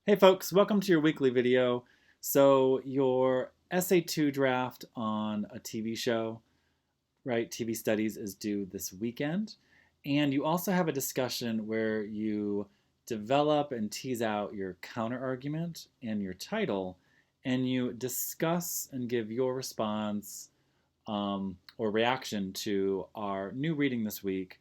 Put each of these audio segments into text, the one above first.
Hey folks, welcome to your weekly video. So your Essay 2 draft on a TV show, right? TV studies is due this weekend. And you also have a discussion where you develop and tease out your counter argument and your title, and you discuss and give your response or reaction to our new reading this week,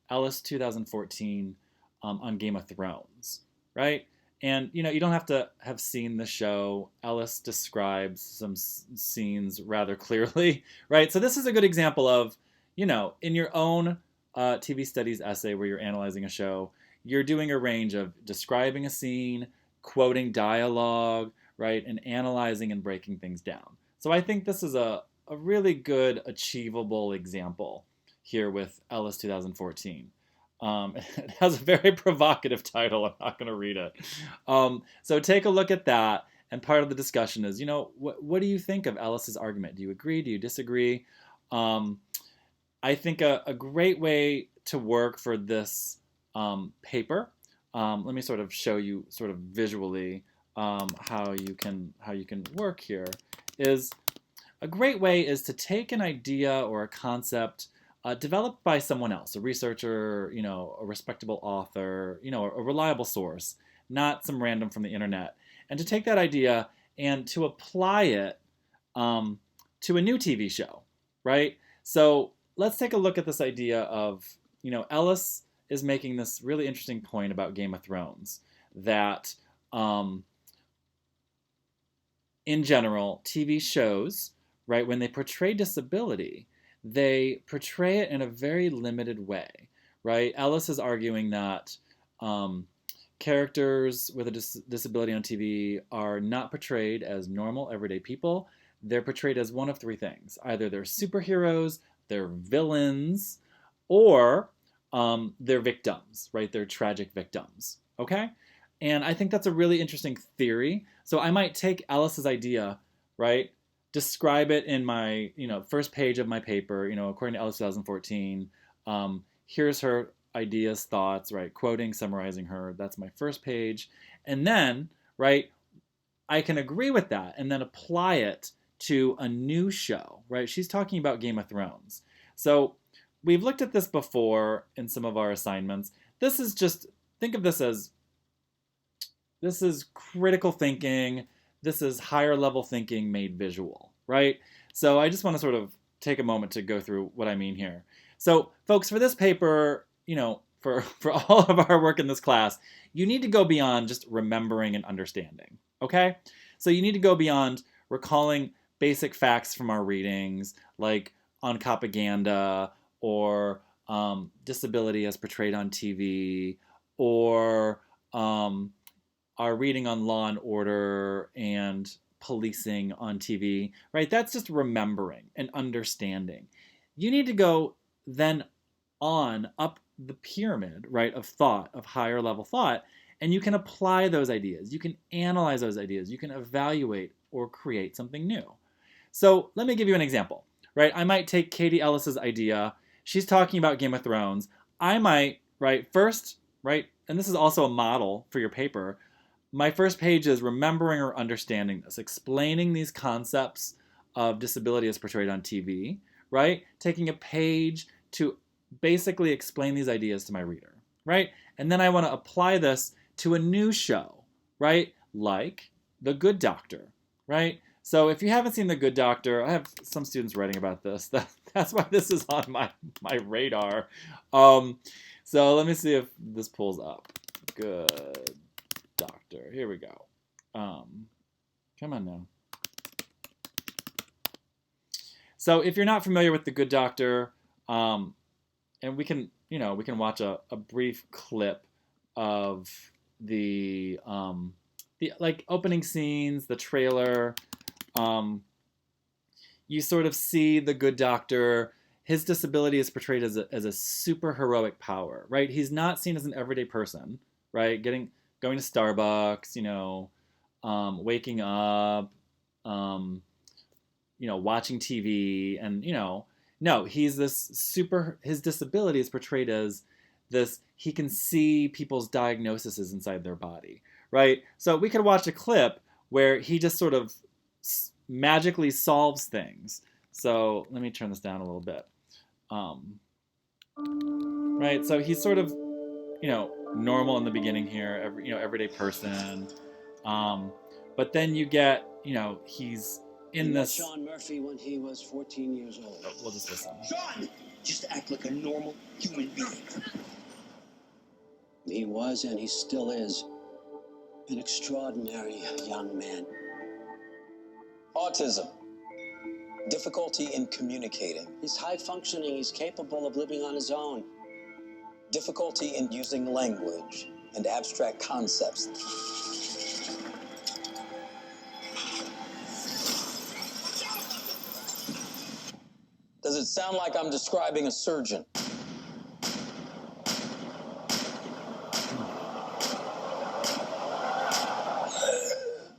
Ellis 2014 on Game of Thrones, right? And you don't have to have seen the show. Ellis describes some scenes rather clearly, right? So this is a good example of, in your own TV studies essay where you're analyzing a show, you're doing a range of describing a scene, quoting dialogue, right, and analyzing and breaking things down. So I think this is a really good, achievable example here with Ellis 2014. It has a very provocative title. I'm not going to read it. So take a look at that. And part of the discussion is, what do you think of Ellis's argument? Do you agree? Do you disagree? I think a great way to work for this paper. Let me sort of show you sort of visually how you can work here. Is a great way is to take an idea or a concept developed by someone else, a researcher, a respectable author, a reliable source, not some random from the internet, and to take that idea and to apply it to a new TV show, right? So let's take a look at this idea of, Ellis is making this really interesting point about Game of Thrones, that in general, TV shows, right, when they portray disability, they portray it in a very limited way, right? Ellis is arguing that characters with a disability on TV are not portrayed as normal, everyday people. They're portrayed as one of three things. Either they're superheroes, they're villains, or they're victims, right? They're tragic victims, okay? And I think that's a really interesting theory. So I might take Ellis's idea, right? Describe it in my, first page of my paper, according to Ellis 2014. Here's her ideas, thoughts, right? Quoting, summarizing her. That's my first page. And then, right, I can agree with that and then apply it to a new show, right? She's talking about Game of Thrones. So we've looked at this before in some of our assignments. This is just, think of this as, this is critical thinking. This is higher level thinking made visual, right? So I just want to sort of take a moment to go through what I mean here. So folks, for this paper, for all of our work in this class, you need to go beyond just remembering and understanding, okay? So you need to go beyond recalling basic facts from our readings, like on propaganda, or disability as portrayed on TV, or our reading on Law and Order and policing on TV, right? That's just remembering and understanding. You need to go then on up the pyramid, right, of thought, of higher level thought, and you can apply those ideas. You can analyze those ideas. You can evaluate or create something new. So let me give you an example, right? I might take Katie Ellis's idea. She's talking about Game of Thrones. I might, right, first, right, and this is also a model for your paper, my first page is remembering or understanding this, explaining these concepts of disability as portrayed on TV, right? Taking a page to basically explain these ideas to my reader, right? And then I want to apply this to a new show, right? Like The Good Doctor, right? So if you haven't seen The Good Doctor, I have some students writing about this. That's why this is on my radar. So let me see if this pulls up. Good Doctor. Here we go. Come on now. So if you're not familiar with The Good Doctor, and we can watch a brief clip of the like opening scenes, the trailer. You sort of see the Good Doctor. His disability is portrayed as a super heroic power, right? He's not seen as an everyday person, right? Going to Starbucks, waking up, watching TV, and no, he's this his disability is portrayed as he can see people's diagnoses inside their body, right? So we could watch a clip where he just sort of magically solves things. So let me turn this down a little bit. Right, so he's sort of, normal in the beginning here, everyday person. But then you get, he's in this. Sean Murphy when he was 14 years old. Oh, we'll just listen. Sean, just act like a normal human being. He was, and he still is, an extraordinary young man. Autism. Difficulty in communicating. He's high functioning. He's capable of living on his own. Difficulty in using language and abstract concepts. Does it sound like I'm describing a surgeon?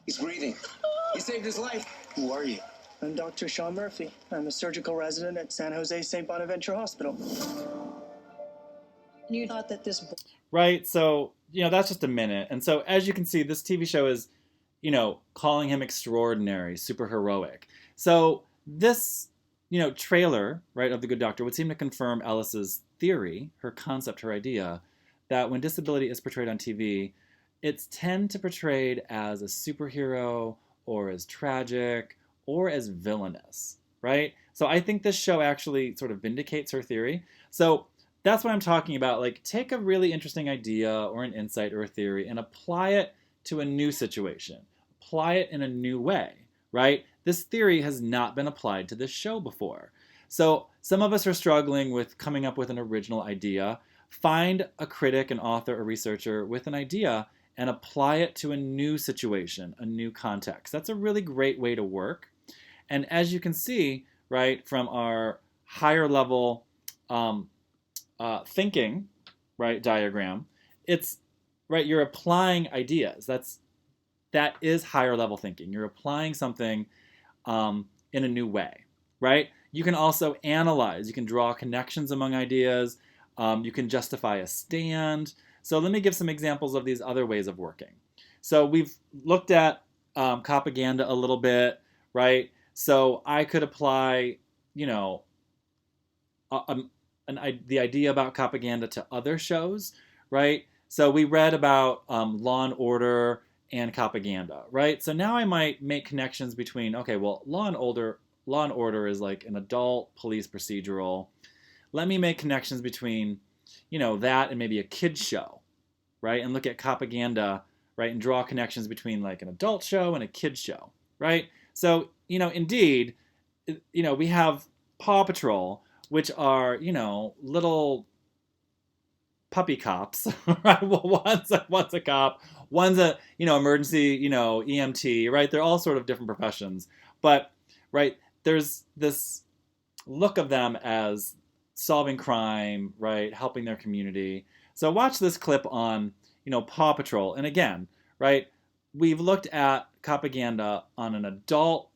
He's breathing. He saved his life. Who are you? I'm Dr. Sean Murphy. I'm a surgical resident at San Jose St. Bonaventure Hospital. You thought that this... Right, so, that's just a minute. And so, as you can see, this TV show is, calling him extraordinary, super heroic. So, this, trailer, right, of The Good Doctor would seem to confirm Ellis's theory, her concept, her idea, that when disability is portrayed on TV, it's tend to portrayed as a superhero or as tragic or as villainous, right? So I think this show actually sort of vindicates her theory. So that's what I'm talking about. Like, take a really interesting idea or an insight or a theory and apply it to a new situation. Apply it in a new way, right? This theory has not been applied to this show before. So some of us are struggling with coming up with an original idea. Find a critic, an author, a researcher with an idea and apply it to a new situation, a new context. That's a really great way to work. And as you can see, right, from our higher level thinking, right, diagram, it's, right, you're applying ideas. That is higher level thinking. You're applying something in a new way, right? You can also analyze. You can draw connections among ideas. You can justify a stand. So let me give some examples of these other ways of working. So we've looked at propaganda a little bit, right? So I could apply, the idea about propaganda to other shows, right? So we read about Law and Order and propaganda, right? So now I might make connections between, okay, well, Law and Order is like an adult police procedural. Let me make connections between, that and maybe a kid's show, right? And look at propaganda, right? And draw connections between like an adult show and a kid's show, right? So, indeed, we have Paw Patrol, which are, little puppy cops, right? Well, one's a cop, one's a, emergency, EMT, right? They're all sort of different professions. But, right, there's this look of them as solving crime, right? Helping their community. So watch this clip on, Paw Patrol. And again, right, we've looked at propaganda on an adult,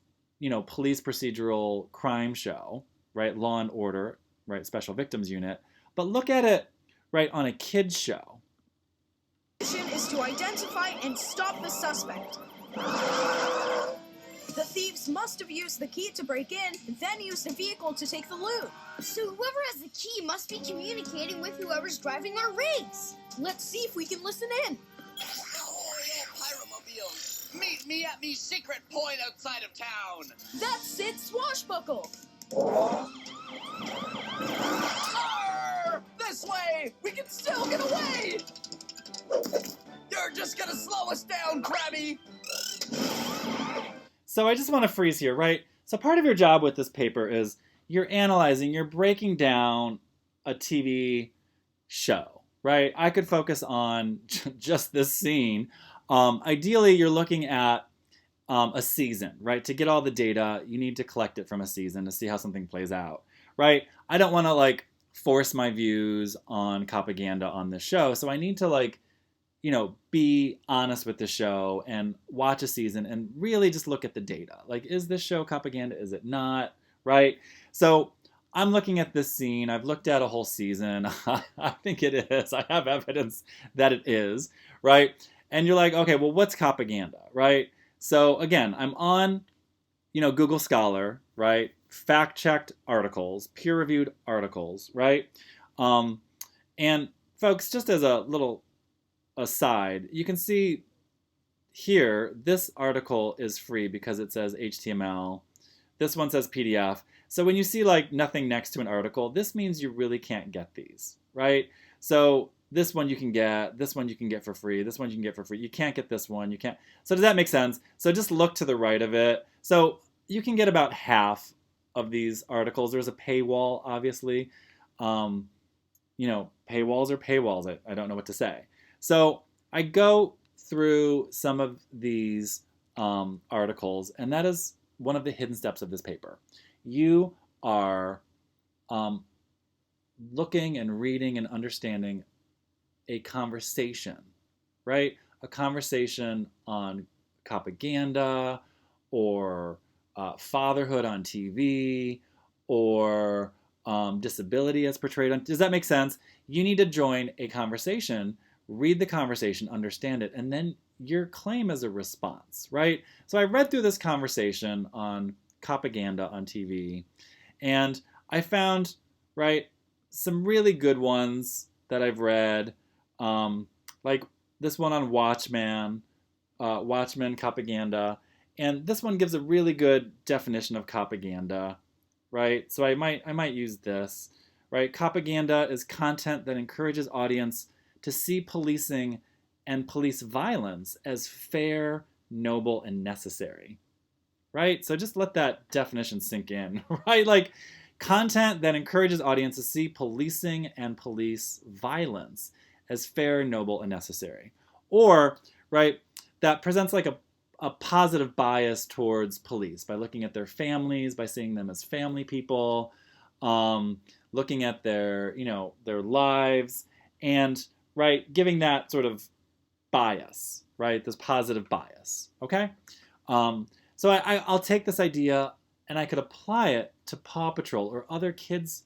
police procedural crime show, right? Law and Order, right? Special Victims Unit. But look at it, right, on a kid's show. Mission is to identify and stop the suspect. The thieves must have used the key to break in, then used a vehicle to take the loot. So whoever has the key must be communicating with whoever's driving our rigs. Let's see if we can listen in. Pyromobiles, meet me at me secret point outside of town. That's Sid Swashbuckle. Arr! This way! We can still get away! You're just gonna slow us down, Krabby! So I just want to freeze here, right? So part of your job with this paper is you're analyzing, you're breaking down a TV show, right? I could focus on just this scene. Ideally, you're looking at a season, right? To get all the data, you need to collect it from a season to see how something plays out, right? I don't want to force my views on propaganda on this show, so I need to be honest with the show and watch a season and really just look at the data. Is this show propaganda? Is it not? Right? So I'm looking at this scene. I've looked at a whole season. I think it is. I have evidence that it is, right? And you're like, okay, well, what's propaganda, right? So again, I'm on, Google Scholar, right? Fact-checked articles, peer-reviewed articles, right? And folks, just as a little aside, you can see here, this article is free because it says HTML. This one says PDF. So when you see like nothing next to an article, this means you really can't get these, right? So this one you can get, this one you can get for free, this one you can get for free. You can't get this one, you can't. So does that make sense? So just look to the right of it. So you can get about half of these articles. There's a paywall, obviously. Paywalls are paywalls. I don't know what to say. So I go through some of these articles, and that is one of the hidden steps of this paper. You are looking and reading and understanding a conversation, right? A conversation on propaganda or fatherhood on TV or disability as portrayed on. Does that make sense? You need to join a conversation, read the conversation, understand it, and then your claim is a response, right? So I read through this conversation on propaganda on TV, and I found, right, some really good ones that I've read, like this one on Watchmen propaganda, and this one gives a really good definition of propaganda, right? So I might use this, right? Propaganda is content that encourages audience to see policing and police violence as fair, noble, and necessary, right? So just let that definition sink in, right? Like content that encourages audience to see policing and police violence as fair, noble, and necessary. Or, right, that presents like a positive bias towards police by looking at their families, by seeing them as family people, looking at their lives, and, right, giving that sort of bias, right, this positive bias, okay? So I'll take this idea and I could apply it to Paw Patrol or other kids'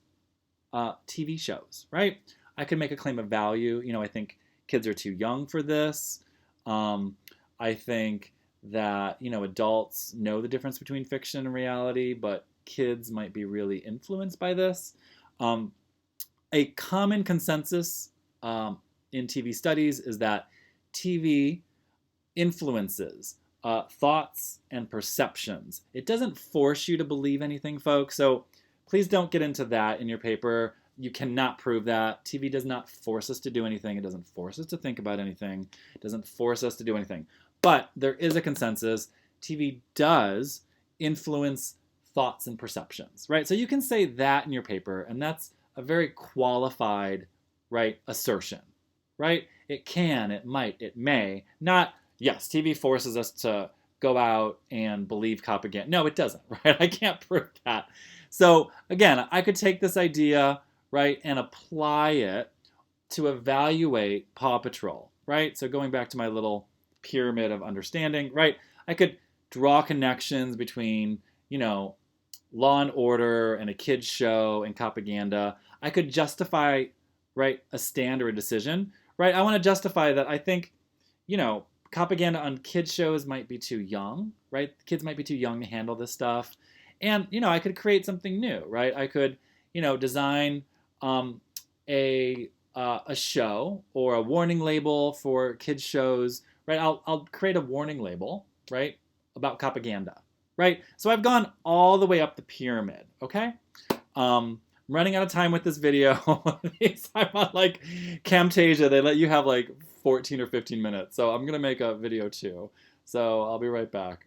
TV shows, right? I could make a claim of value. I think kids are too young for this. I think that, adults know the difference between fiction and reality, but kids might be really influenced by this. A common consensus in TV studies is that TV influences thoughts and perceptions. It doesn't force you to believe anything, folks, so please don't get into that in your paper. You cannot prove that. TV does not force us to do anything. It doesn't force us to think about anything. It doesn't force us to do anything. But there is a consensus. TV does influence thoughts and perceptions, right? So you can say that in your paper, and that's a very qualified, right, assertion, right? It can, it might, it may. Not, yes, TV forces us to go out and believe propaganda. No, it doesn't, right? I can't prove that. So again, I could take this idea, right, and apply it to evaluate Paw Patrol, right? So going back to my little pyramid of understanding, right? I could draw connections between, Law and Order and a kid's show and propaganda. I could justify, right, a stand or a decision, right? I want to justify that I think, propaganda on kids shows might be too young, right? Kids might be too young to handle this stuff. And, I could create something new, right? I could, design a show or a warning label for kids shows, right? I'll create a warning label, right, about propaganda, right? So I've gone all the way up the pyramid, okay? I'm running out of time with this video. I'm on like Camtasia. They let you have like 14 or 15 minutes. So I'm going to make a video too. So I'll be right back.